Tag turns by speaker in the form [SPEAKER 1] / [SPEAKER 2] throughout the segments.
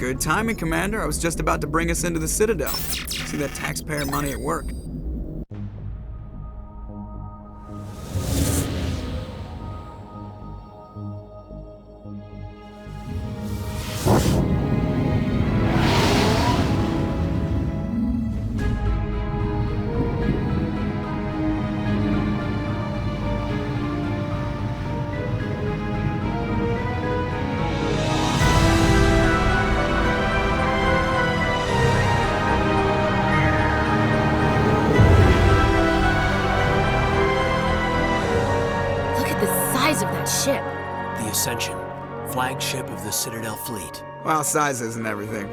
[SPEAKER 1] Good timing, Commander. I was just about to bring us into the Citadel. See that taxpayer money at work.
[SPEAKER 2] Of that ship.
[SPEAKER 3] The Ascension, flagship of the Citadel fleet.
[SPEAKER 1] Well, size isn't everything.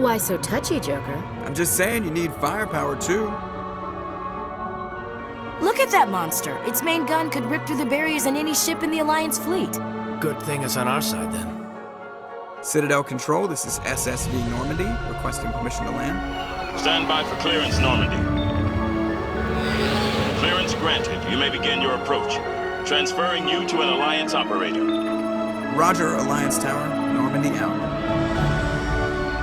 [SPEAKER 2] Why so touchy, Joker?
[SPEAKER 1] I'm just saying you need firepower, too.
[SPEAKER 2] Look at that monster. Its main gun could rip through the barriers in any ship in the Alliance fleet.
[SPEAKER 3] Good thing it's on our side, then.
[SPEAKER 1] Citadel Control, this is SSV Normandy, requesting permission to land.
[SPEAKER 4] Stand by for clearance, Normandy. Clearance granted. You may begin your approach. Transferring you to an Alliance operator.
[SPEAKER 1] Roger, Alliance Tower. Normandy out.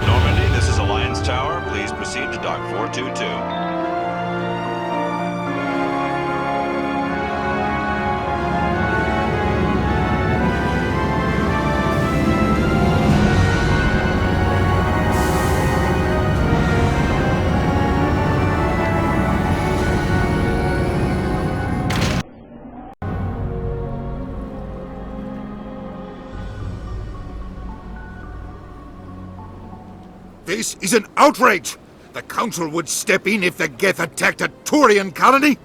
[SPEAKER 5] Normandy, this is Alliance Tower. Please proceed to Dock 422.
[SPEAKER 6] This is an outrage! The Council would step in if the Geth attacked a Turian colony?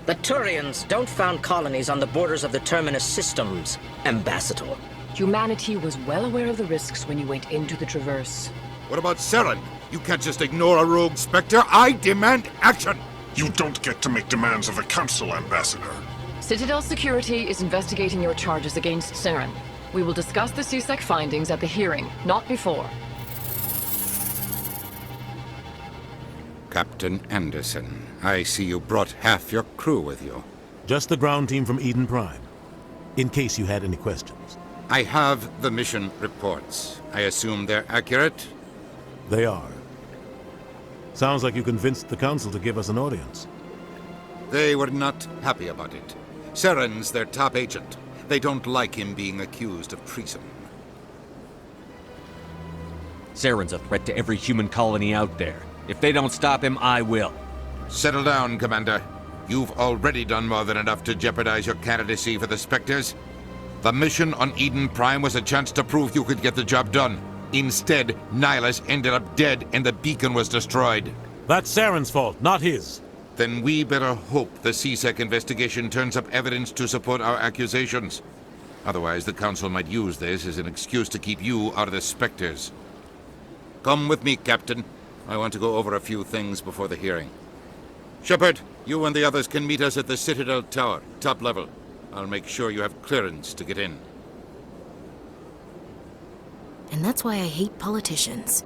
[SPEAKER 7] The Turians don't found colonies on the borders of the Terminus systems, Ambassador.
[SPEAKER 8] Humanity was well aware of the risks when you went into the Traverse.
[SPEAKER 6] What about Saren? You can't just ignore a rogue Spectre. I demand action!
[SPEAKER 9] You don't get to make demands of the Council, Ambassador.
[SPEAKER 8] Citadel Security is investigating your charges against Saren. We will discuss the CSEC findings at the hearing, not before.
[SPEAKER 6] Captain Anderson, I see you brought half your crew with you.
[SPEAKER 10] Just the ground team from Eden Prime, in case you had any questions.
[SPEAKER 6] I have the mission reports. I assume they're accurate?
[SPEAKER 10] They are. Sounds like you convinced the Council to give us an audience.
[SPEAKER 6] They were not happy about it. Saren's their top agent. They don't like him being accused of treason.
[SPEAKER 11] Saren's a threat to every human colony out there. If they don't stop him, I will.
[SPEAKER 6] Settle down, Commander. You've already done more than enough to jeopardize your candidacy for the Spectres. The mission on Eden Prime was a chance to prove you could get the job done. Instead, Nihilus ended up dead and the beacon was destroyed.
[SPEAKER 10] That's Saren's fault, not his.
[SPEAKER 6] Then we better hope the CSEC investigation turns up evidence to support our accusations. Otherwise, the Council might use this as an excuse to keep you out of the Spectres. Come with me, Captain. I want to go over a few things before the hearing. Shepard, you and the others can meet us at the Citadel Tower, top level. I'll make sure you have clearance to get in.
[SPEAKER 2] And that's why I hate politicians.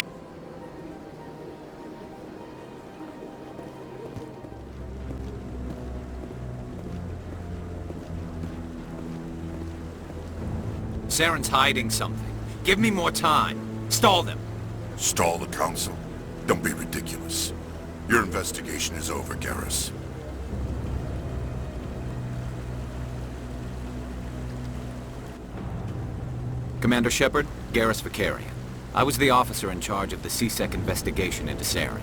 [SPEAKER 11] Saren's hiding something. Give me more time. Stall them.
[SPEAKER 9] Stall the Council? Don't be ridiculous. Your investigation is over, Garrus.
[SPEAKER 11] Commander Shepard, Garrus Vicarian. I was the officer in charge of the CSEC investigation into Saren.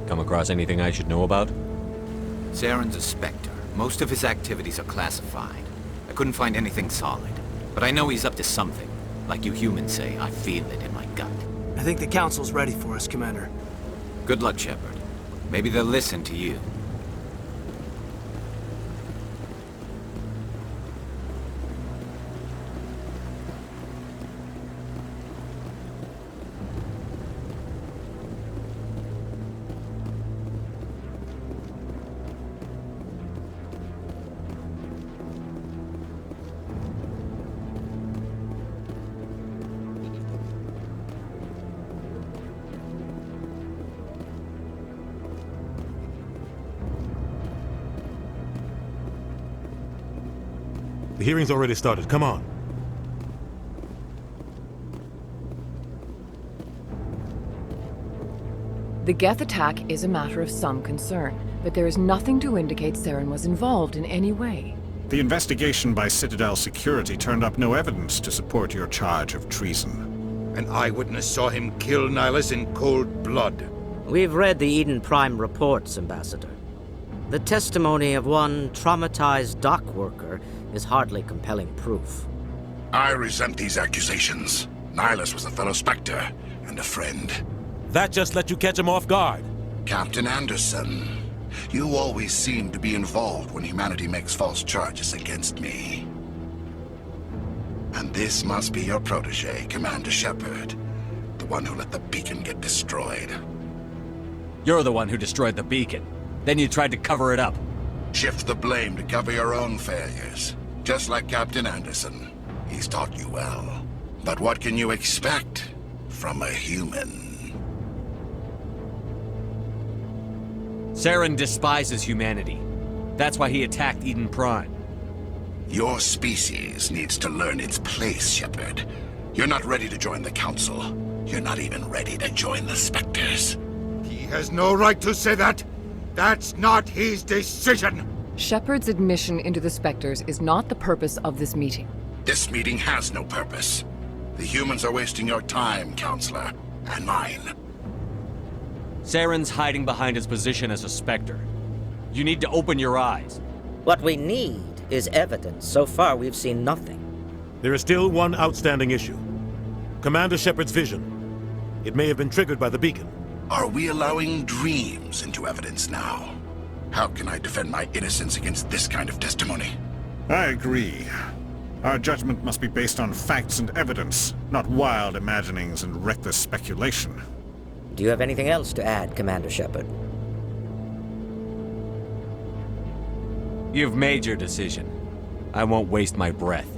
[SPEAKER 11] Come across anything I should know about? Saren's a Spectre. Most of his activities are classified. I couldn't find anything solid. But I know he's up to something. Like you humans say, I feel it in my gut.
[SPEAKER 3] I think the Council's ready for us, Commander.
[SPEAKER 11] Good luck, Shepard. Maybe they'll listen to you.
[SPEAKER 10] The hearing's already started. Come on.
[SPEAKER 8] The Geth attack is a matter of some concern, but there is nothing to indicate Saren was involved in any way.
[SPEAKER 12] The investigation by Citadel Security turned up no evidence to support your charge of treason.
[SPEAKER 6] An eyewitness saw him kill Nihilus in cold blood.
[SPEAKER 7] We've read the Eden Prime reports, Ambassador. The testimony of one traumatized dock worker is hardly compelling proof.
[SPEAKER 9] I resent these accusations. Nihilus was a fellow Spectre and a friend.
[SPEAKER 10] That just let you catch him off guard.
[SPEAKER 9] Captain Anderson, you always seem to be involved when humanity makes false charges against me. And this must be your protege, Commander Shepard, the one who let the beacon get destroyed.
[SPEAKER 13] You're the one who destroyed the beacon. Then you tried to cover it up.
[SPEAKER 9] Shift the blame to cover your own failures. Just like Captain Anderson. He's taught you well. But what can you expect from a human?
[SPEAKER 13] Saren despises humanity. That's why he attacked Eden Prime.
[SPEAKER 9] Your species needs to learn its place, Shepard. You're not ready to join the Council. You're not even ready to join the Spectres.
[SPEAKER 6] He has no right to say that. That's not his decision.
[SPEAKER 8] Shepard's admission into the Spectres is not the purpose of this meeting.
[SPEAKER 9] This meeting has no purpose. The humans are wasting your time, Counselor, and mine.
[SPEAKER 13] Saren's hiding behind his position as a Spectre. You need to open your eyes.
[SPEAKER 7] What we need is evidence. So far, we've seen nothing.
[SPEAKER 10] There is still one outstanding issue. Commander Shepard's vision. It may have been triggered by the beacon.
[SPEAKER 9] Are we allowing dreams into evidence now? How can I defend my innocence against this kind of testimony?
[SPEAKER 12] I agree. Our judgment must be based on facts and evidence, not wild imaginings and reckless speculation.
[SPEAKER 7] Do you have anything else to add, Commander Shepard?
[SPEAKER 13] You've made your decision. I won't waste my breath.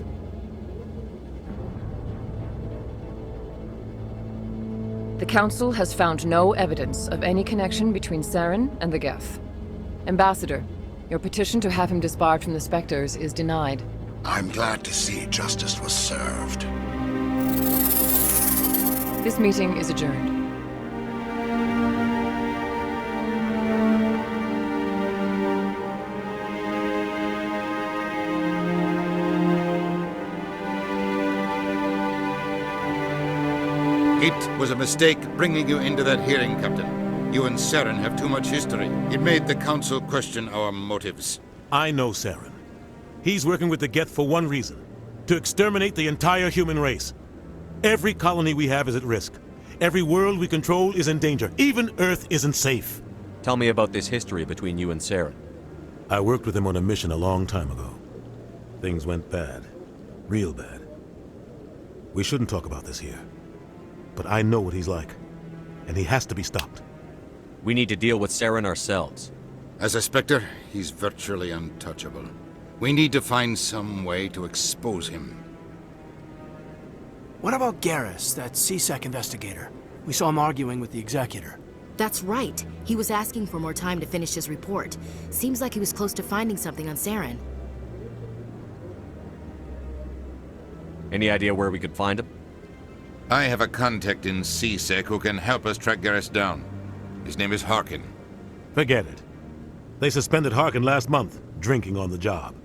[SPEAKER 8] The Council has found no evidence of any connection between Saren and the Geth. Ambassador, your petition to have him disbarred from the Spectres is denied.
[SPEAKER 9] I'm glad to see justice was served.
[SPEAKER 8] This meeting is adjourned.
[SPEAKER 6] It was a mistake bringing you into that hearing, Captain. You and Saren have too much history. It made the Council question our motives.
[SPEAKER 10] I know Saren. He's working with the Geth for one reason. To exterminate the entire human race. Every colony we have is at risk. Every world we control is in danger. Even Earth isn't safe.
[SPEAKER 13] Tell me about this history between you and Saren.
[SPEAKER 10] I worked with him on a mission a long time ago. Things went bad. Real bad. We shouldn't talk about this here. But I know what he's like. And he has to be stopped.
[SPEAKER 13] We need to deal with Saren ourselves.
[SPEAKER 6] As a Spectre, he's virtually untouchable. We need to find some way to expose him.
[SPEAKER 3] What about Garrus, that CSEC investigator? We saw him arguing with the Executor.
[SPEAKER 2] That's right. He was asking for more time to finish his report. Seems like he was close to finding something on Saren.
[SPEAKER 13] Any idea where we could find him?
[SPEAKER 6] I have a contact in CSEC who can help us track Garrus down. His name is Harkin.
[SPEAKER 10] Forget it. They suspended Harkin last month, drinking on the job.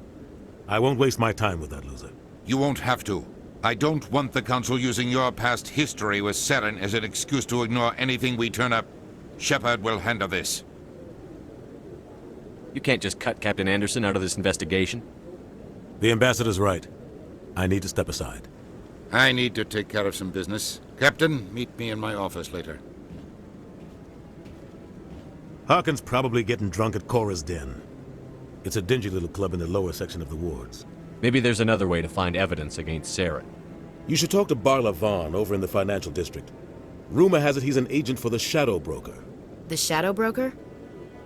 [SPEAKER 10] I won't waste my time with that loser.
[SPEAKER 6] You won't have to. I don't want the Council using your past history with Saren as an excuse to ignore anything we turn up. Shepard will handle this.
[SPEAKER 13] You can't just cut Captain Anderson out of this investigation.
[SPEAKER 10] The Ambassador's right. I need to step aside.
[SPEAKER 6] I need to take care of some business. Captain, meet me in my office later.
[SPEAKER 10] Harkin's probably getting drunk at Cora's Den. It's a dingy little club in the lower section of the wards.
[SPEAKER 13] Maybe there's another way to find evidence against Saren.
[SPEAKER 10] You should talk to Barla Vaughn over in the financial district. Rumor has it he's an agent for the Shadow Broker.
[SPEAKER 2] The Shadow Broker?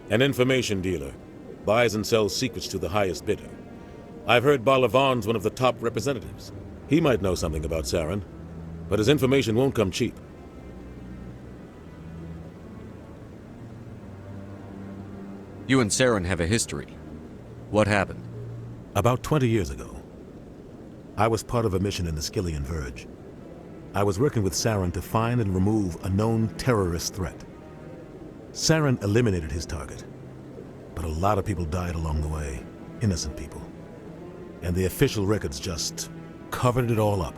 [SPEAKER 10] An information dealer. Buys and sells secrets to the highest bidder. I've heard Barla Vaughn's one of the top representatives. He might know something about Saren, but his information won't come cheap.
[SPEAKER 13] You and Saren have a history. What happened?
[SPEAKER 10] About 20 years ago, I was part of a mission in the Skillian Verge. I was working with Saren to find and remove a known terrorist threat. Saren eliminated his target, but a lot of people died along the way, innocent people. And the official records just covered it all up.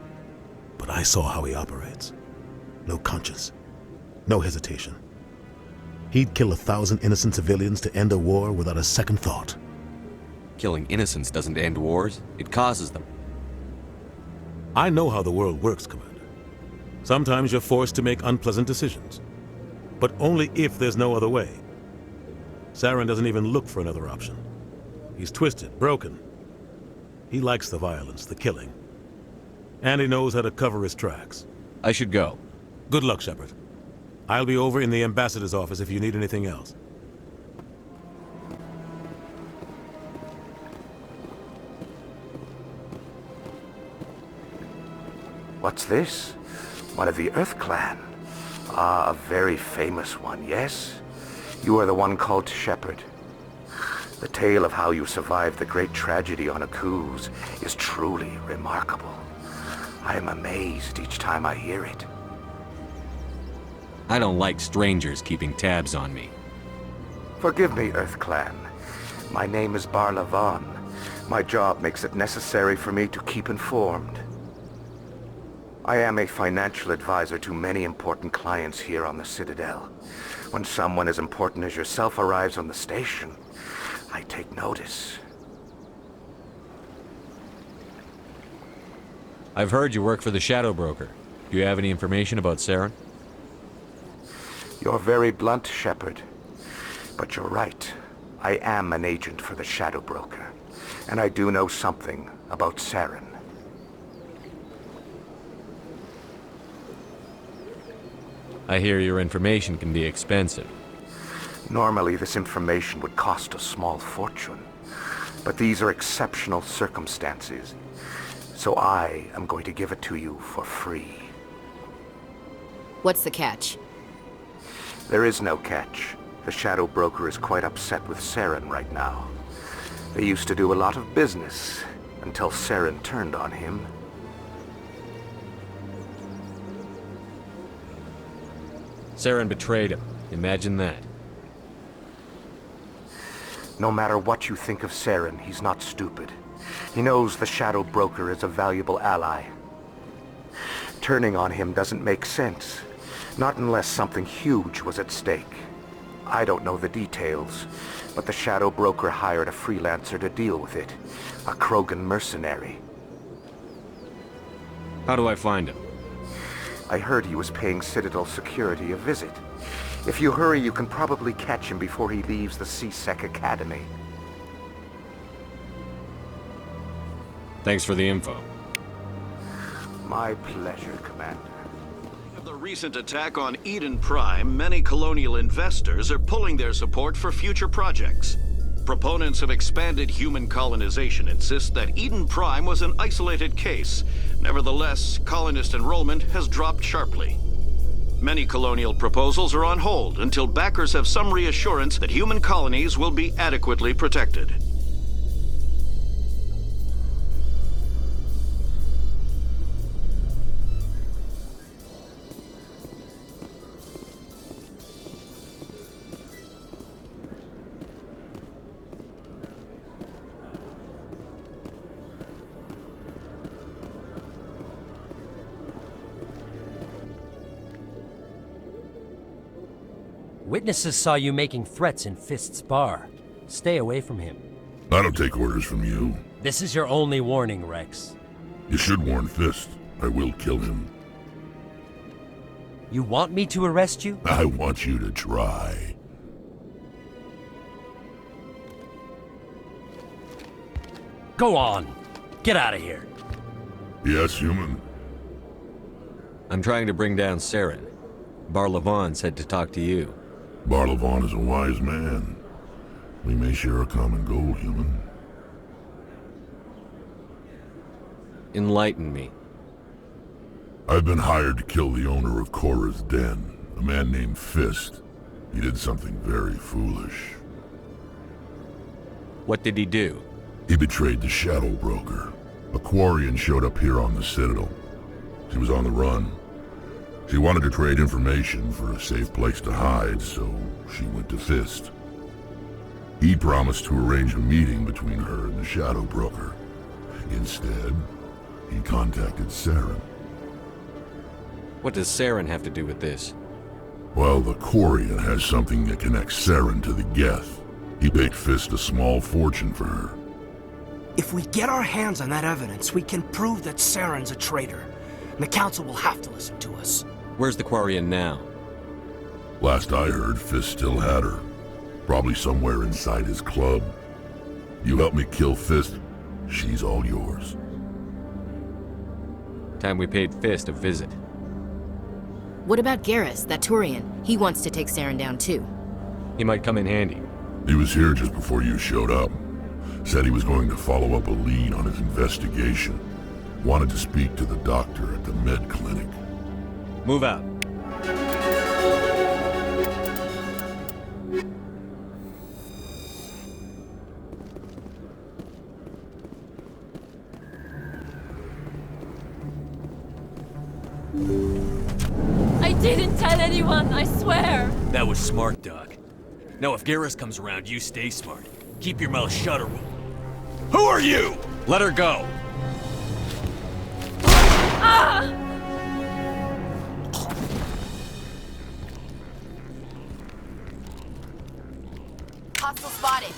[SPEAKER 10] But I saw how he operates. No conscience, no hesitation. He'd kill 1,000 innocent civilians to end a war without a second thought.
[SPEAKER 13] Killing innocents doesn't end wars, it causes them.
[SPEAKER 10] I know how the world works, Commander. Sometimes you're forced to make unpleasant decisions, but only if there's no other way. Saren doesn't even look for another option. He's twisted, broken. He likes the violence, the killing. And he knows how to cover his tracks.
[SPEAKER 13] I should go.
[SPEAKER 10] Good luck, Shepard. I'll be over in the ambassador's office if you need anything else.
[SPEAKER 14] What's this? One of the Earth Clan. Ah, a very famous one, yes? You are the one called Shepard. The tale of how you survived the great tragedy on Akuz is truly remarkable. I am amazed each time I hear it.
[SPEAKER 13] I don't like strangers keeping tabs on me.
[SPEAKER 14] Forgive me, Earth Clan. My name is Barlavan. My job makes it necessary for me to keep informed. I am a financial advisor to many important clients here on the Citadel. When someone as important as yourself arrives on the station, I take notice.
[SPEAKER 13] I've heard you work for the Shadow Broker. Do you have any information about Saren?
[SPEAKER 14] You're very blunt, Shepard. But you're right. I am an agent for the Shadow Broker. And I do know something about Saren.
[SPEAKER 13] I hear your information can be expensive.
[SPEAKER 14] Normally, this information would cost a small fortune. But these are exceptional circumstances. So I am going to give it to you for free.
[SPEAKER 2] What's the catch?
[SPEAKER 14] There is no catch. The Shadow Broker is quite upset with Saren right now. They used to do a lot of business until Saren turned on him.
[SPEAKER 13] Saren betrayed him. Imagine that.
[SPEAKER 14] No matter what you think of Saren, he's not stupid. He knows the Shadow Broker is a valuable ally. Turning on him doesn't make sense. Not unless something huge was at stake. I don't know the details, but the Shadow Broker hired a freelancer to deal with it. A Krogan mercenary.
[SPEAKER 13] How do I find him?
[SPEAKER 14] I heard he was paying Citadel security a visit. If you hurry, you can probably catch him before he leaves the C-Sec Academy.
[SPEAKER 13] Thanks for the info.
[SPEAKER 14] My pleasure, Commander.
[SPEAKER 15] After the recent attack on Eden Prime, many colonial investors are pulling their support for future projects. Proponents of expanded human colonization insist that Eden Prime was an isolated case. Nevertheless, colonist enrollment has dropped sharply. Many colonial proposals are on hold until backers have some reassurance that human colonies will be adequately protected.
[SPEAKER 16] Witnesses saw you making threats in Fist's bar. Stay away from him.
[SPEAKER 17] I don't take orders from you.
[SPEAKER 16] This is your only warning, Rex.
[SPEAKER 17] You should warn Fist. I will kill him.
[SPEAKER 16] You want me to arrest you?
[SPEAKER 17] I want you to try.
[SPEAKER 16] Go on. Get out of here.
[SPEAKER 17] Yes, human.
[SPEAKER 13] I'm trying to bring down Saren. Barlavan said to talk to you.
[SPEAKER 17] Barlavan is a wise man. We may share a common goal, human.
[SPEAKER 13] Enlighten me.
[SPEAKER 17] I've been hired to kill the owner of Korra's Den, a man named Fist. He did something very foolish.
[SPEAKER 13] What did he do?
[SPEAKER 17] He betrayed the Shadow Broker. A Quarian showed up here on the Citadel. She was on the run. She wanted to trade information for a safe place to hide, so she went to Fist. He promised to arrange a meeting between her and the Shadow Broker. Instead, he contacted Saren.
[SPEAKER 13] What does Saren have to do with this?
[SPEAKER 17] Well, the Quarian has something that connects Saren to the Geth. He paid Fist a small fortune for her.
[SPEAKER 3] If we get our hands on that evidence, we can prove that Saren's a traitor. And the Council will have to listen to us.
[SPEAKER 13] Where's the Quarian now?
[SPEAKER 17] Last I heard, Fist still had her. Probably somewhere inside his club. You help me kill Fist, she's all yours.
[SPEAKER 13] Time we paid Fist a visit.
[SPEAKER 2] What about Garrus, that Turian? He wants to take Saren down too.
[SPEAKER 13] He might come in handy.
[SPEAKER 17] He was here just before you showed up. Said he was going to follow up a lead on his investigation. Wanted to speak to the doctor at the med clinic.
[SPEAKER 13] Move out.
[SPEAKER 18] I didn't tell anyone, I swear!
[SPEAKER 13] That was smart, Doc. Now if Garrus comes around, you stay smart. Keep your mouth shut or we'll... Who are you? Let her go.
[SPEAKER 18] Ah!
[SPEAKER 2] Hostile spotted.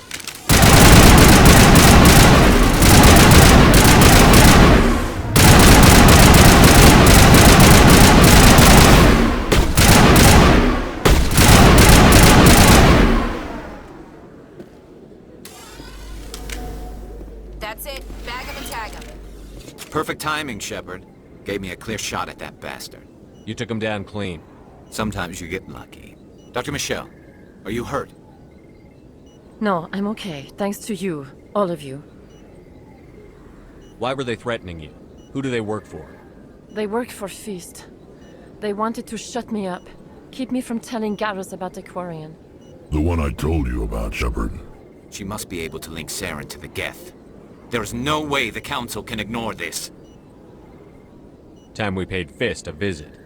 [SPEAKER 19] That's it. Bag him and tag him.
[SPEAKER 11] Perfect timing, Shepard. Gave me a clear shot at that bastard.
[SPEAKER 13] You took him down clean.
[SPEAKER 11] Sometimes you get lucky. Dr. Michelle, are you hurt?
[SPEAKER 8] No, I'm okay. Thanks to you. All of you.
[SPEAKER 13] Why were they threatening you? Who do they work for?
[SPEAKER 8] They work for Feast. They wanted to shut me up. Keep me from telling Garrus about the Quarian.
[SPEAKER 17] The one I told you about, Shepard.
[SPEAKER 11] She must be able to link Saren to the Geth. There is no way the Council can ignore this.
[SPEAKER 13] Time we paid Fist a visit.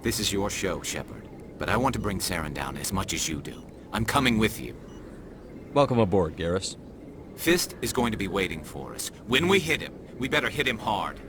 [SPEAKER 11] This is your show, Shepard. But I want to bring Saren down as much as you do. I'm coming with you.
[SPEAKER 13] Welcome aboard, Garrus.
[SPEAKER 11] Fist is going to be waiting for us. When we hit him, we better hit him hard.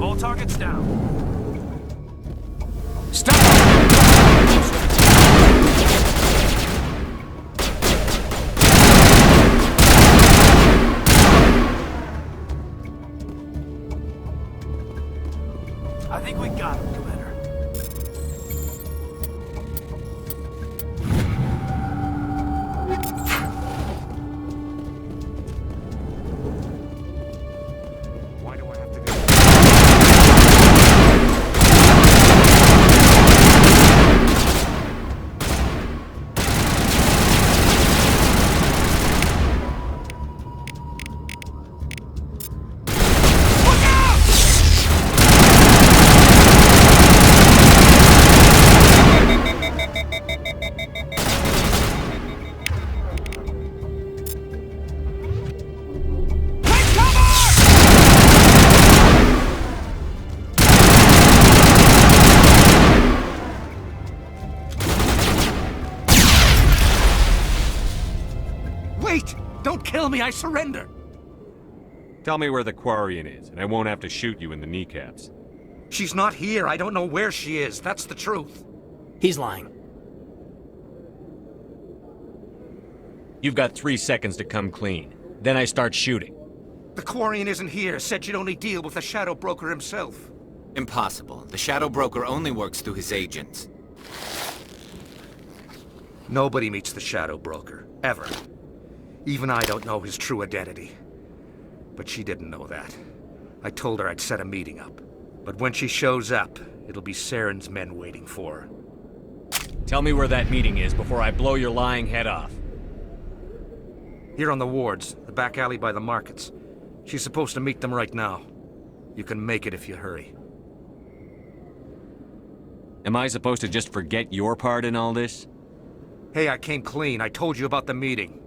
[SPEAKER 3] All targets down. I think we got him, Commander. Why do I have to do Don't kill me, I surrender!
[SPEAKER 13] Tell me where the Quarian is, and I won't have to shoot you in the kneecaps.
[SPEAKER 3] She's not here. I don't know where she is. That's the truth. He's lying.
[SPEAKER 13] You've got 3 seconds to come clean. Then I start shooting.
[SPEAKER 3] The Quarian isn't here. Said you'd only deal with the Shadow Broker himself.
[SPEAKER 11] Impossible. The Shadow Broker only works through his agents.
[SPEAKER 3] Nobody meets the Shadow Broker. Ever. Even I don't know his true identity. But she didn't know that. I told her I'd set a meeting up. But when she shows up, it'll be Saren's men waiting for her.
[SPEAKER 13] Tell me where that meeting is before I blow your lying head off.
[SPEAKER 3] Here on the wards, the back alley by the markets. She's supposed to meet them right now. You can make it if you hurry.
[SPEAKER 13] Am I supposed to just forget your part in all this?
[SPEAKER 3] Hey, I came clean. I told you about the meeting.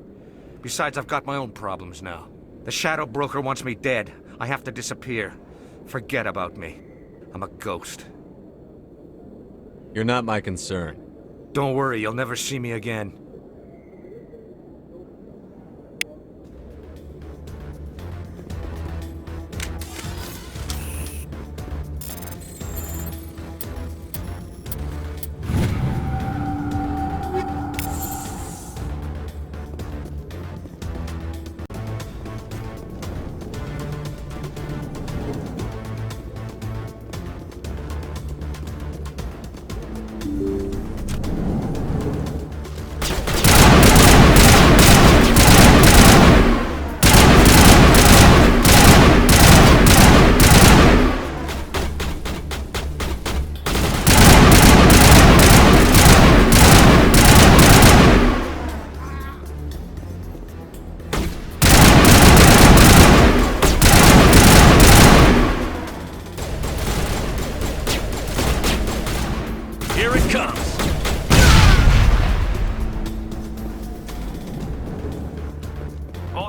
[SPEAKER 3] Besides, I've got my own problems now. The Shadow Broker wants me dead. I have to disappear. Forget about me. I'm a ghost.
[SPEAKER 13] You're not my concern.
[SPEAKER 3] Don't worry, you'll never see me again.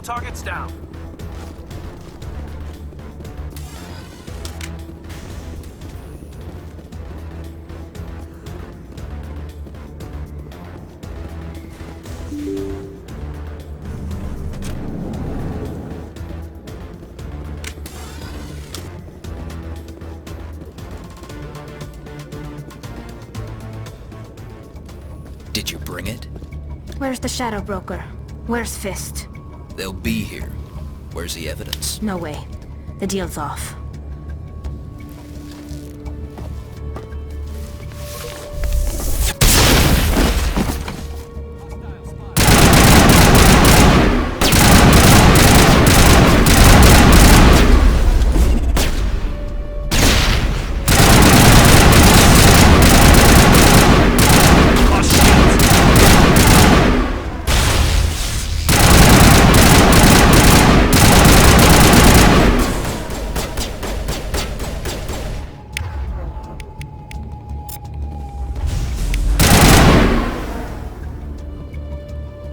[SPEAKER 20] Targets down.
[SPEAKER 11] Did you bring it?
[SPEAKER 21] Where's the Shadow Broker? Where's Fist?
[SPEAKER 11] They'll be here. Where's the evidence?
[SPEAKER 21] No way. The deal's off.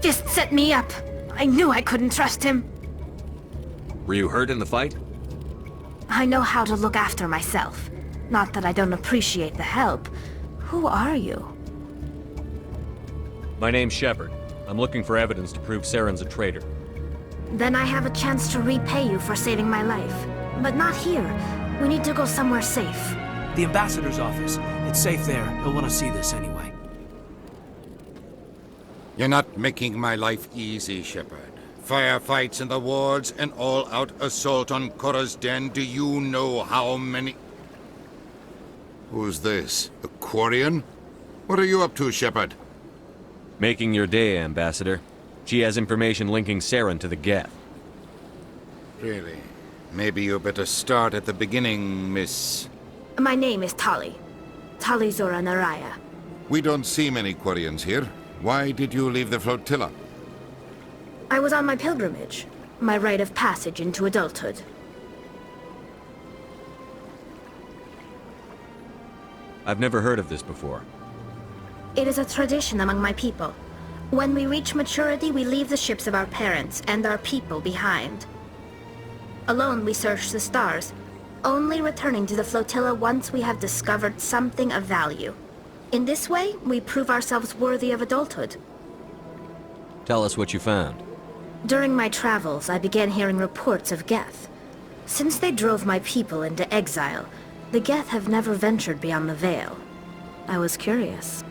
[SPEAKER 21] Fist set me up. I knew I couldn't trust him.
[SPEAKER 13] Were you hurt in the fight?
[SPEAKER 21] I know how to look after myself. Not that I don't appreciate the help. Who are you?
[SPEAKER 13] My name's Shepard. I'm looking for evidence to prove Saren's a traitor.
[SPEAKER 21] Then I have a chance to repay you for saving my life. But not here. We need to go somewhere safe.
[SPEAKER 3] The ambassador's office. It's safe there. He'll want to see this anyway.
[SPEAKER 6] You're not making my life easy, Shepard. Firefights in the wards, an all-out assault on Korra's den. Do you know how many... Who's this? A Quarian? What are you up to, Shepard?
[SPEAKER 13] Making your day, Ambassador. She has information linking Saren to the Geth.
[SPEAKER 6] Really? Maybe you better start at the beginning, Miss...
[SPEAKER 21] My name is Tali. Tali Zora Naraya.
[SPEAKER 6] We don't see many Quarians here. Why did you leave the flotilla?
[SPEAKER 21] I was on my pilgrimage. My rite of passage into adulthood.
[SPEAKER 13] I've never heard of this before.
[SPEAKER 21] It is a tradition among my people. When we reach maturity, we leave the ships of our parents and our people behind. Alone, we search the stars, only returning to the flotilla once we have discovered something of value. In this way, we prove ourselves worthy of adulthood.
[SPEAKER 13] Tell us what you found.
[SPEAKER 21] During my travels, I began hearing reports of Geth. Since they drove my people into exile, the Geth have never ventured beyond the Veil. I was curious.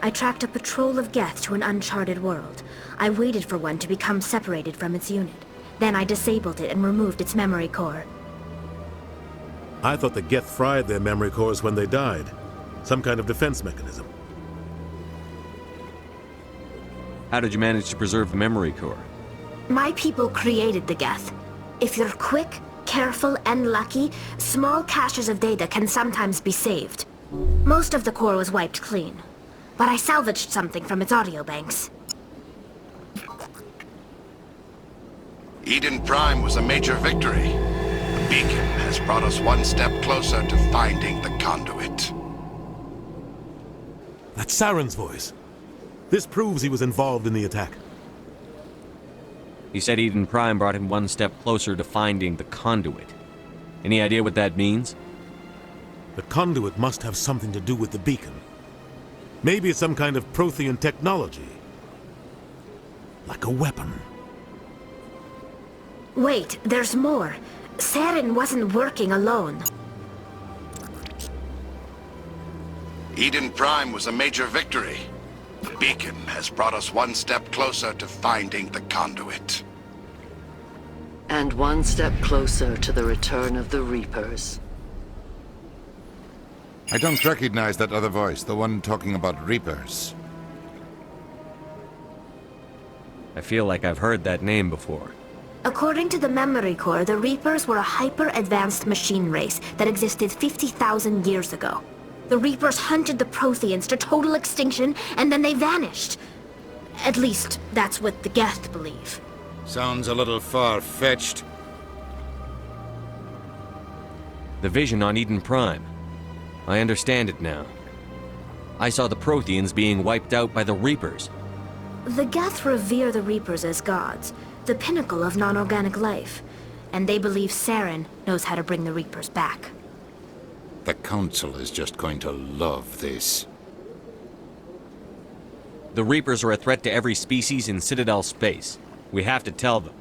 [SPEAKER 21] I tracked a patrol of Geth to an uncharted world. I waited for one to become separated from its unit. Then I disabled it and removed its memory core.
[SPEAKER 10] I thought the Geth fried their memory cores when they died. Some kind of defense mechanism.
[SPEAKER 13] How did you manage to preserve the memory core?
[SPEAKER 21] My people created the Geth. If you're quick, careful, and lucky, small caches of data can sometimes be saved. Most of the core was wiped clean, but I salvaged something from its audio banks.
[SPEAKER 9] Eden Prime was a major victory. The beacon has brought us one step closer to finding the conduit.
[SPEAKER 10] That's Saren's voice. This proves he was involved in the attack.
[SPEAKER 13] He said Eden Prime brought him one step closer to finding the conduit. Any idea what that means?
[SPEAKER 10] The conduit must have something to do with the beacon. Maybe it's some kind of Prothean technology. Like a weapon.
[SPEAKER 21] Wait, there's more. Saren wasn't working alone.
[SPEAKER 9] Eden Prime was a major victory. The beacon has brought us one step closer to finding the conduit.
[SPEAKER 4] And one step closer to the return of the Reapers.
[SPEAKER 6] I don't recognize that other voice, the one talking about Reapers.
[SPEAKER 13] I feel like I've heard that name before.
[SPEAKER 21] According to the memory core, the Reapers were a hyper-advanced machine race that existed 50,000 years ago. The Reapers hunted the Protheans to total extinction, and then they vanished. At least, that's what the Geth believe.
[SPEAKER 6] Sounds a little far-fetched.
[SPEAKER 13] The vision on Eden Prime. I understand it now. I saw the Protheans being wiped out by the Reapers.
[SPEAKER 21] The Geth revere the Reapers as gods, the pinnacle of non-organic life, and they believe Saren knows how to bring the Reapers back.
[SPEAKER 6] The Council is just going to love this.
[SPEAKER 13] The Reapers are a threat to every species in Citadel space. We have to tell them.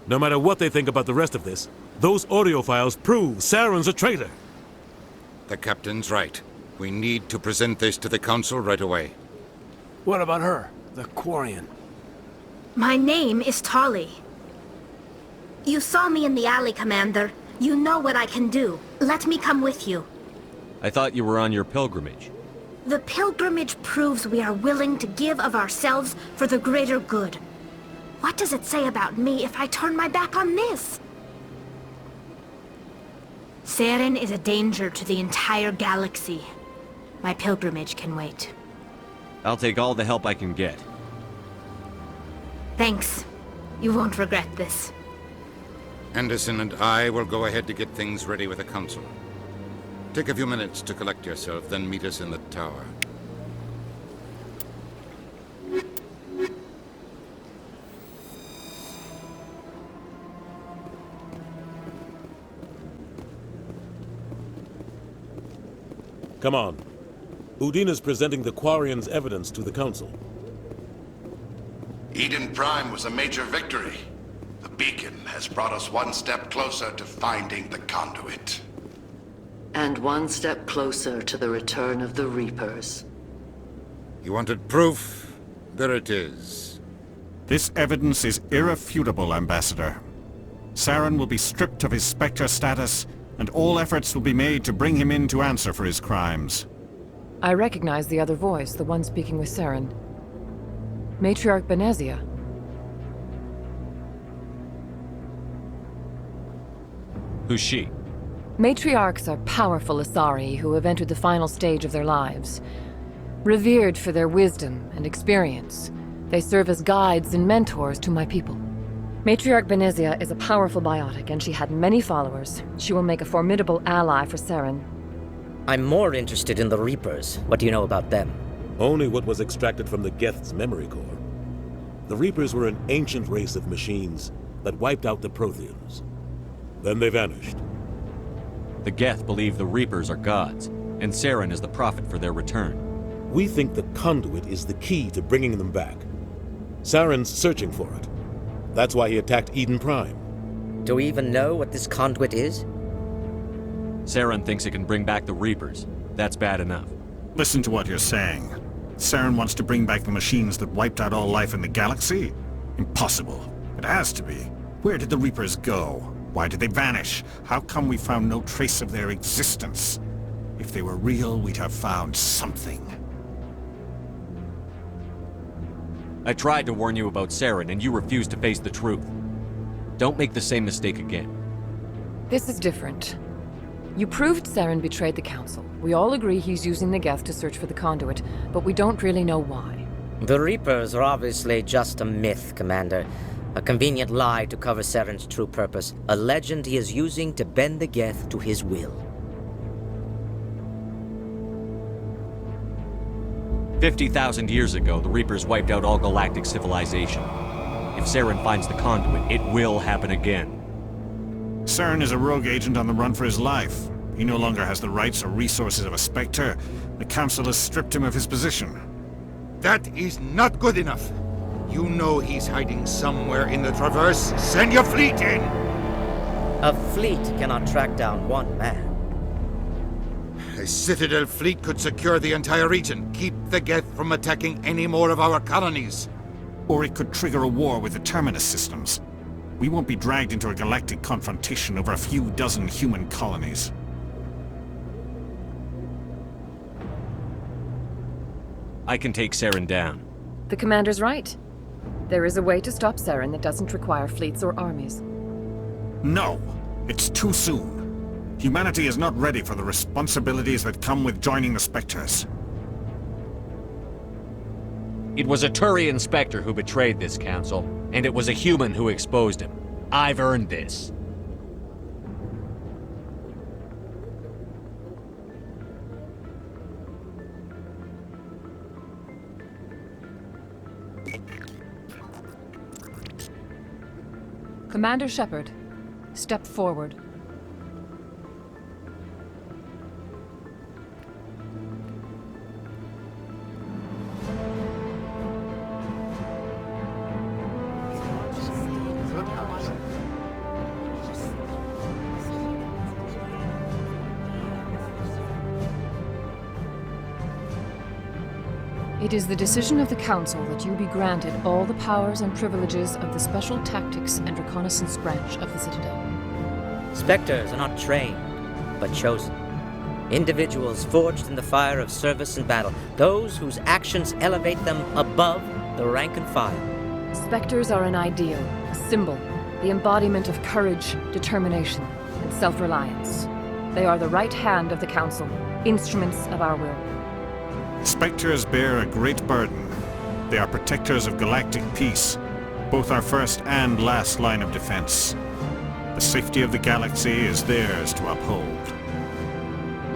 [SPEAKER 10] No matter what they think about the rest of this, those audio files prove Saren's a traitor.
[SPEAKER 6] The Captain's right. We need to present this to the Council right away.
[SPEAKER 20] What about her? The Quarian?
[SPEAKER 21] My name is Tali. You saw me in the alley, Commander. You know what I can do. Let me come with you.
[SPEAKER 13] I thought you were on your pilgrimage.
[SPEAKER 21] The pilgrimage proves we are willing to give of ourselves for the greater good. What does it say about me if I turn my back on this? Saren is a danger to the entire galaxy. My pilgrimage can wait.
[SPEAKER 13] I'll take all the help I can get.
[SPEAKER 21] Thanks. You won't regret this.
[SPEAKER 6] Anderson and I will go ahead to get things ready with the Council. Take a few minutes to collect yourself, then meet us in the tower.
[SPEAKER 10] Come on. Udina's presenting the Quarian's evidence to the Council.
[SPEAKER 9] Eden Prime was a major victory. The beacon has brought us one step closer to finding the conduit.
[SPEAKER 4] And one step closer to the return of the Reapers.
[SPEAKER 6] You wanted proof? There it is.
[SPEAKER 12] This evidence is irrefutable, Ambassador. Saren will be stripped of his Spectre status, and all efforts will be made to bring him in to answer for his crimes.
[SPEAKER 8] I recognize the other voice, the one speaking with Saren. Matriarch Benezia.
[SPEAKER 13] Who's she?
[SPEAKER 8] Matriarchs are powerful Asari who have entered the final stage of their lives. Revered for their wisdom and experience, they serve as guides and mentors to my people. Matriarch Benezia is a powerful biotic, and she had many followers. She will make a formidable ally for Saren.
[SPEAKER 7] I'm more interested in the Reapers. What do you know about them?
[SPEAKER 10] Only what was extracted from the Geth's memory core. The Reapers were an ancient race of machines that wiped out the Protheans. Then they vanished.
[SPEAKER 13] The Geth believe the Reapers are gods, and Saren is the prophet for their return.
[SPEAKER 10] We think the conduit is the key to bringing them back. Saren's searching for it. That's why he attacked Eden Prime.
[SPEAKER 7] Do we even know what this conduit is?
[SPEAKER 13] Saren thinks it can bring back the Reapers. That's bad enough.
[SPEAKER 12] Listen to what you're saying. Saren wants to bring back the machines that wiped out all life in the galaxy? Impossible. It has to be. Where did the Reapers go? Why did they vanish? How come we found no trace of their existence? If they were real, we'd have found something.
[SPEAKER 13] I tried to warn you about Saren, and you refused to face the truth. Don't make the same mistake again.
[SPEAKER 8] This is different. You proved Saren betrayed the Council. We all agree he's using the Geth to search for the conduit, but we don't really know why.
[SPEAKER 7] The Reapers are obviously just a myth, Commander. A convenient lie to cover Saren's true purpose. A legend he is using to bend the Geth to his will.
[SPEAKER 13] 50,000 years ago, the Reapers wiped out all galactic civilization. If Saren finds the conduit, it will happen again.
[SPEAKER 12] Saren is a rogue agent on the run for his life. He no longer has the rights or resources of a Spectre. The Council has stripped him of his position.
[SPEAKER 6] That is not good enough. You know he's hiding somewhere in the Traverse. Send your fleet in!
[SPEAKER 7] A fleet cannot track down one man.
[SPEAKER 6] A Citadel fleet could secure the entire region, keep the Geth from attacking any more of our colonies.
[SPEAKER 12] Or it could trigger a war with the Terminus systems. We won't be dragged into a galactic confrontation over a few dozen human colonies.
[SPEAKER 13] I can take Saren down.
[SPEAKER 8] The Commander's right. There is a way to stop Saren that doesn't require fleets or armies.
[SPEAKER 12] No! It's too soon. Humanity is not ready for the responsibilities that come with joining the Spectres.
[SPEAKER 13] It was a Turian Spectre who betrayed this council, and it was a human who exposed him. I've earned this.
[SPEAKER 8] Commander Shepard, step forward. It is the decision of the Council that you be granted all the powers and privileges of the Special Tactics and Reconnaissance Branch of the Citadel.
[SPEAKER 7] Spectres are not trained, but chosen. Individuals forged in the fire of service and battle. Those whose actions elevate them above the rank and file.
[SPEAKER 8] Spectres are an ideal, a symbol, the embodiment of courage, determination, and self-reliance. They are the right hand of the Council, instruments of our will.
[SPEAKER 12] Spectres bear a great burden. They are protectors of galactic peace, both our first and last line of defense. The safety of the galaxy is theirs to uphold.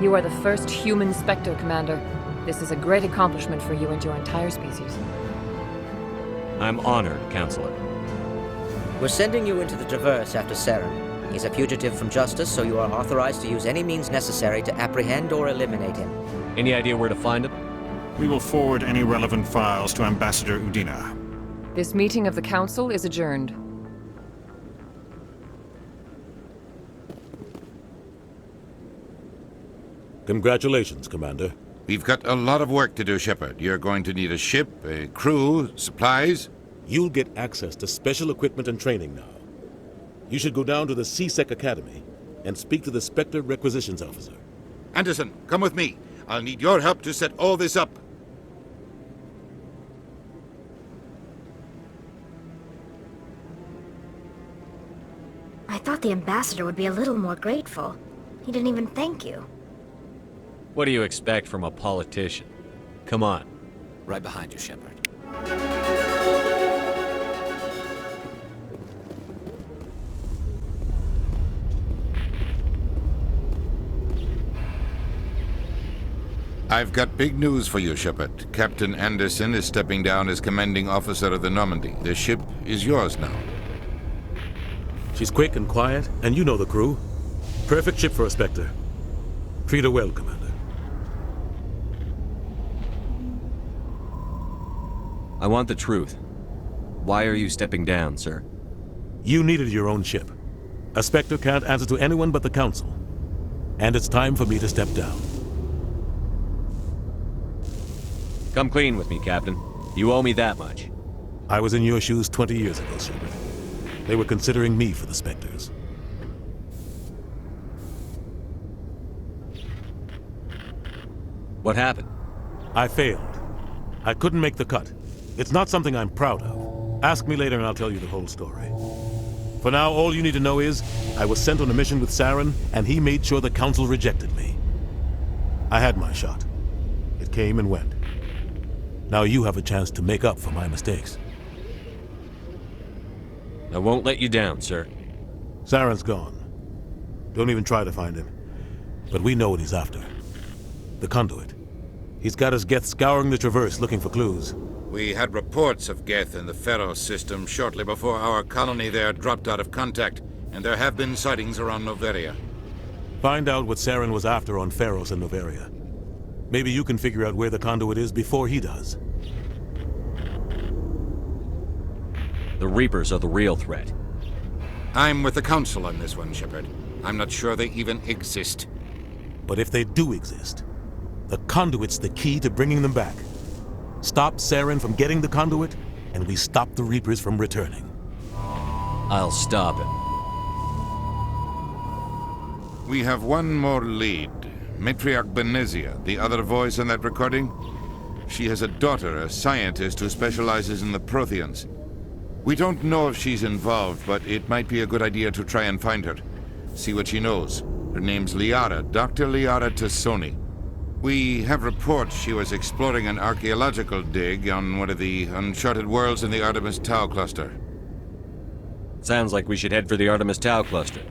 [SPEAKER 8] You are the first human Spectre, Commander. This is a great accomplishment for you and your entire species.
[SPEAKER 13] I'm honored, Counselor.
[SPEAKER 7] We're sending you into the Traverse after Saren. He's a fugitive from justice, so you are authorized to use any means necessary to apprehend or eliminate him.
[SPEAKER 13] Any idea where to find him?
[SPEAKER 12] We will forward any relevant files to Ambassador Udina.
[SPEAKER 8] This meeting of the Council is adjourned.
[SPEAKER 10] Congratulations, Commander.
[SPEAKER 6] We've got a lot of work to do, Shepard. You're going to need a ship, a crew, supplies.
[SPEAKER 10] You'll get access to special equipment and training now. You should go down to the C-Sec Academy and speak to the Spectre Requisitions Officer.
[SPEAKER 6] Anderson, come with me. I'll need your help to set all this up.
[SPEAKER 21] I thought the ambassador would be a little more grateful. He didn't even thank you.
[SPEAKER 13] What do you expect from a politician? Come on.
[SPEAKER 11] Right behind you, Shepard.
[SPEAKER 6] I've got big news for you, Shepard. Captain Anderson is stepping down as commanding officer of the Normandy. The ship is yours now.
[SPEAKER 10] She's quick and quiet, and you know the crew. Perfect ship for a Spectre. Treat her well, Commander.
[SPEAKER 13] I want the truth. Why are you stepping down, sir?
[SPEAKER 10] You needed your own ship. A Spectre can't answer to anyone but the Council. And it's time for me to step down.
[SPEAKER 13] Come clean with me, Captain. You owe me that much.
[SPEAKER 10] I was in your shoes 20 years ago, Shepard. They were considering me for the Spectres.
[SPEAKER 13] What happened?
[SPEAKER 10] I failed. I couldn't make the cut. It's not something I'm proud of. Ask me later and I'll tell you the whole story. For now, all you need to know is, I was sent on a mission with Saren, and he made sure the Council rejected me. I had my shot. It came and went. Now you have a chance to make up for my mistakes.
[SPEAKER 13] I won't let you down, sir.
[SPEAKER 10] Saren's gone. Don't even try to find him. But we know what he's after. The conduit. He's got his Geth scouring the Traverse looking for clues.
[SPEAKER 6] We had reports of Geth in the Pharos system shortly before our colony there dropped out of contact, and there have been sightings around Noveria.
[SPEAKER 10] Find out what Saren was after on Pharos and Noveria. Maybe you can figure out where the conduit is before he does.
[SPEAKER 13] The Reapers are the real threat.
[SPEAKER 6] I'm with the Council on this one, Shepard. I'm not sure they even exist.
[SPEAKER 10] But if they do exist, the conduit's the key to bringing them back. Stop Saren from getting the conduit, and we stop the Reapers from returning.
[SPEAKER 13] I'll stop him.
[SPEAKER 6] We have one more lead. Matriarch Benezia, the other voice in that recording. She has a daughter, a scientist who specializes in the Protheans. We don't know if she's involved, but it might be a good idea to try and find her. See what she knows. Her name's Liara, Dr. Liara Tassoni. We have reports she was exploring an archaeological dig on one of the uncharted worlds in the Artemis Tau cluster.
[SPEAKER 13] Sounds like we should head for the Artemis Tau cluster.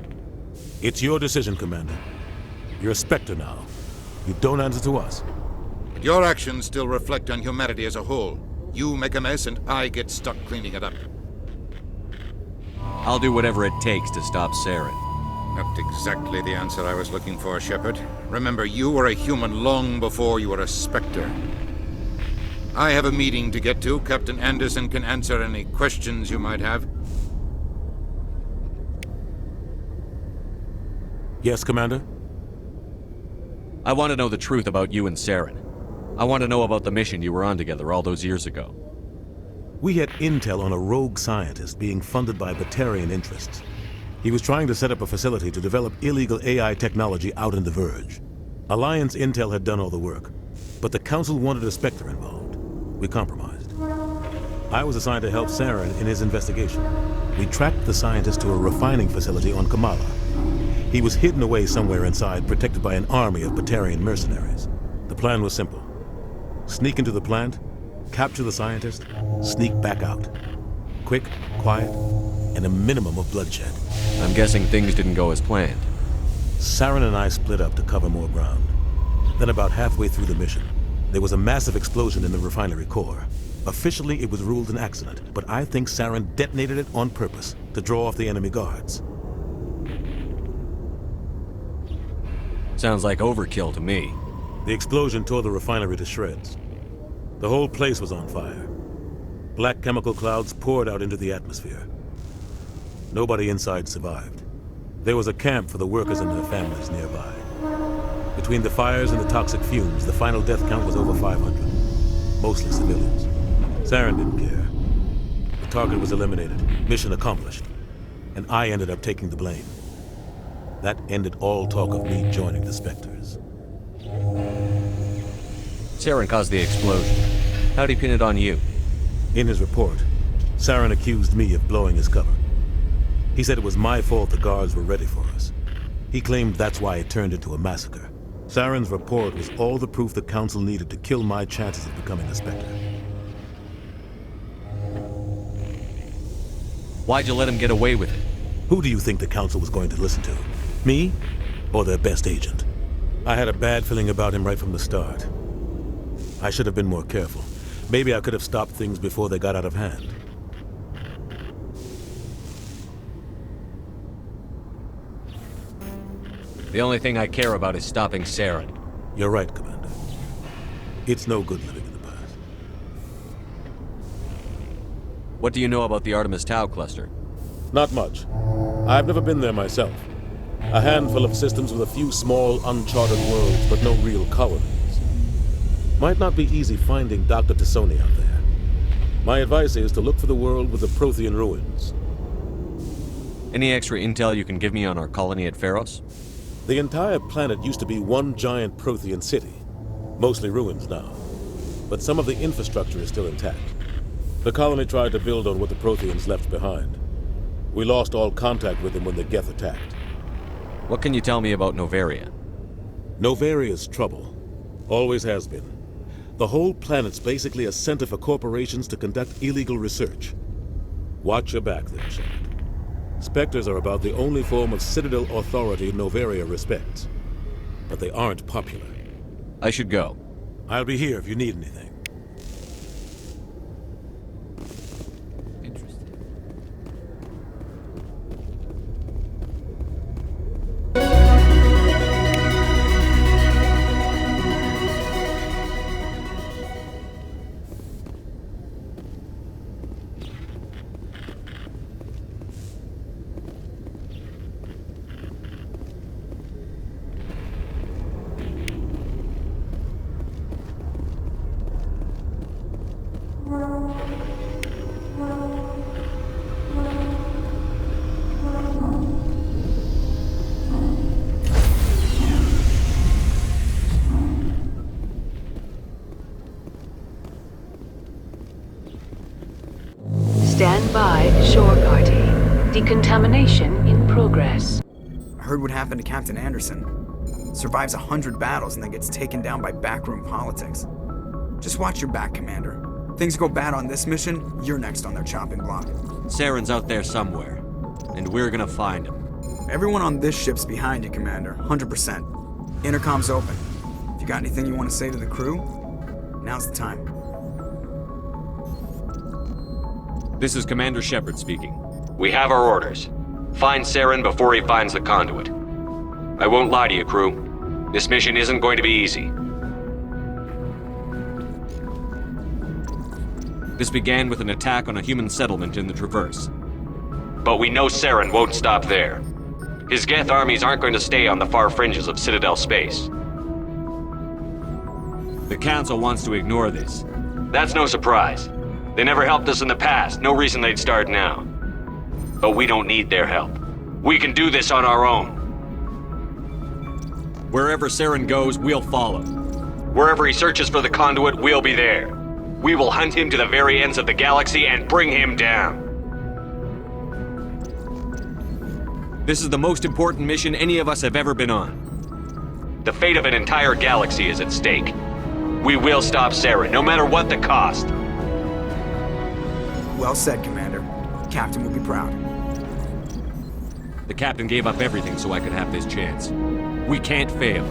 [SPEAKER 10] It's your decision, Commander. You're a Spectre now. You don't answer to us.
[SPEAKER 6] But your actions still reflect on humanity as a whole. You make a mess and I get stuck cleaning it up.
[SPEAKER 13] I'll do whatever it takes to stop Saren.
[SPEAKER 6] Not exactly the answer I was looking for, Shepard. Remember, you were a human long before you were a Spectre. I have a meeting to get to. Captain Anderson can answer any questions you might have.
[SPEAKER 10] Yes, Commander?
[SPEAKER 13] I want to know the truth about you and Saren. I want to know about the mission you were on together all those years ago.
[SPEAKER 10] We had intel on a rogue scientist being funded by Batarian interests. He was trying to set up a facility to develop illegal AI technology out in the Verge. Alliance intel had done all the work, but the Council wanted a Spectre involved. We compromised. I was assigned to help Saren in his investigation. We tracked the scientist to a refining facility on Kamala. He was hidden away somewhere inside, protected by an army of Batarian mercenaries. The plan was simple. Sneak into the plant, capture the scientist, sneak back out. Quick, quiet, and a minimum of bloodshed.
[SPEAKER 13] I'm guessing things didn't go as planned.
[SPEAKER 10] Saren and I split up to cover more ground. Then about halfway through the mission, there was a massive explosion in the refinery core. Officially, it was ruled an accident, but I think Saren detonated it on purpose to draw off the enemy guards.
[SPEAKER 13] Sounds like overkill to me.
[SPEAKER 10] The explosion tore the refinery to shreds. The whole place was on fire. Black chemical clouds poured out into the atmosphere. Nobody inside survived. There was a camp for the workers and their families nearby. Between the fires and the toxic fumes, the final death count was over 500. Mostly civilians. Saren didn't care. The target was eliminated, mission accomplished. And I ended up taking the blame. That ended all talk of me joining the Spectres.
[SPEAKER 13] Saren caused the explosion. How'd he pin it on you?
[SPEAKER 10] In his report, Saren accused me of blowing his cover. He said it was my fault the guards were ready for us. He claimed that's why it turned into a massacre. Saren's report was all the proof the Council needed to kill my chances of becoming a Spectre.
[SPEAKER 13] Why'd you let him get away with it?
[SPEAKER 10] Who do you think the Council was going to listen to? Me? Or their best agent? I had a bad feeling about him right from the start. I should have been more careful. Maybe I could have stopped things before they got out of hand.
[SPEAKER 13] The only thing I care about is stopping Saren.
[SPEAKER 10] You're right, Commander. It's no good living in the past.
[SPEAKER 13] What do you know about the Artemis Tau cluster?
[SPEAKER 10] Not much. I've never been there myself. A handful of systems with a few small, uncharted worlds, but no real colonies. Might not be easy finding Dr. Tassoni out there. My advice is to look for the world with the Prothean ruins.
[SPEAKER 13] Any extra intel you can give me on our colony at Pharos?
[SPEAKER 10] The entire planet used to be one giant Prothean city. Mostly ruins now. But some of the infrastructure is still intact. The colony tried to build on what the Protheans left behind. We lost all contact with them when the Geth attacked.
[SPEAKER 13] What can you tell me about Novaria?
[SPEAKER 10] Novaria's trouble. Always has been. The whole planet's basically a center for corporations to conduct illegal research. Watch your back there, Shepard. Spectres are about the only form of Citadel authority Novaria respects. But they aren't popular.
[SPEAKER 13] I should go.
[SPEAKER 10] I'll be here if you need anything.
[SPEAKER 1] Stand by, shore party. Decontamination in progress.
[SPEAKER 22] I heard what happened to Captain Anderson. Survives 100 battles and then gets taken down by backroom politics. Just watch your back, Commander. Things go bad on this mission, you're next on their chopping block.
[SPEAKER 13] Saren's out there somewhere, and we're gonna find him.
[SPEAKER 22] Everyone on this ship's behind you, Commander. 100%. Intercom's open. If you got anything you want to say to the crew, now's the time.
[SPEAKER 13] This is Commander Shepard speaking.
[SPEAKER 23] We have our orders. Find Saren before he finds the conduit. I won't lie to you, crew. This mission isn't going to be easy.
[SPEAKER 13] This began with an attack on a human settlement in the Traverse.
[SPEAKER 23] But we know Saren won't stop there. His Geth armies aren't going to stay on the far fringes of Citadel space.
[SPEAKER 13] The Council wants to ignore this.
[SPEAKER 23] That's no surprise. They never helped us in the past, no reason they'd start now. But we don't need their help. We can do this on our own.
[SPEAKER 13] Wherever Saren goes, we'll follow.
[SPEAKER 23] Wherever he searches for the conduit, we'll be there. We will hunt him to the very ends of the galaxy and bring him down.
[SPEAKER 13] This is the most important mission any of us have ever been on.
[SPEAKER 23] The fate of an entire galaxy is at stake. We will stop Saren, no matter what the cost.
[SPEAKER 22] Well said, Commander. Captain will be proud.
[SPEAKER 13] The Captain gave up everything so I could have this chance. We can't fail.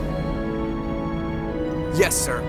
[SPEAKER 22] Yes, sir.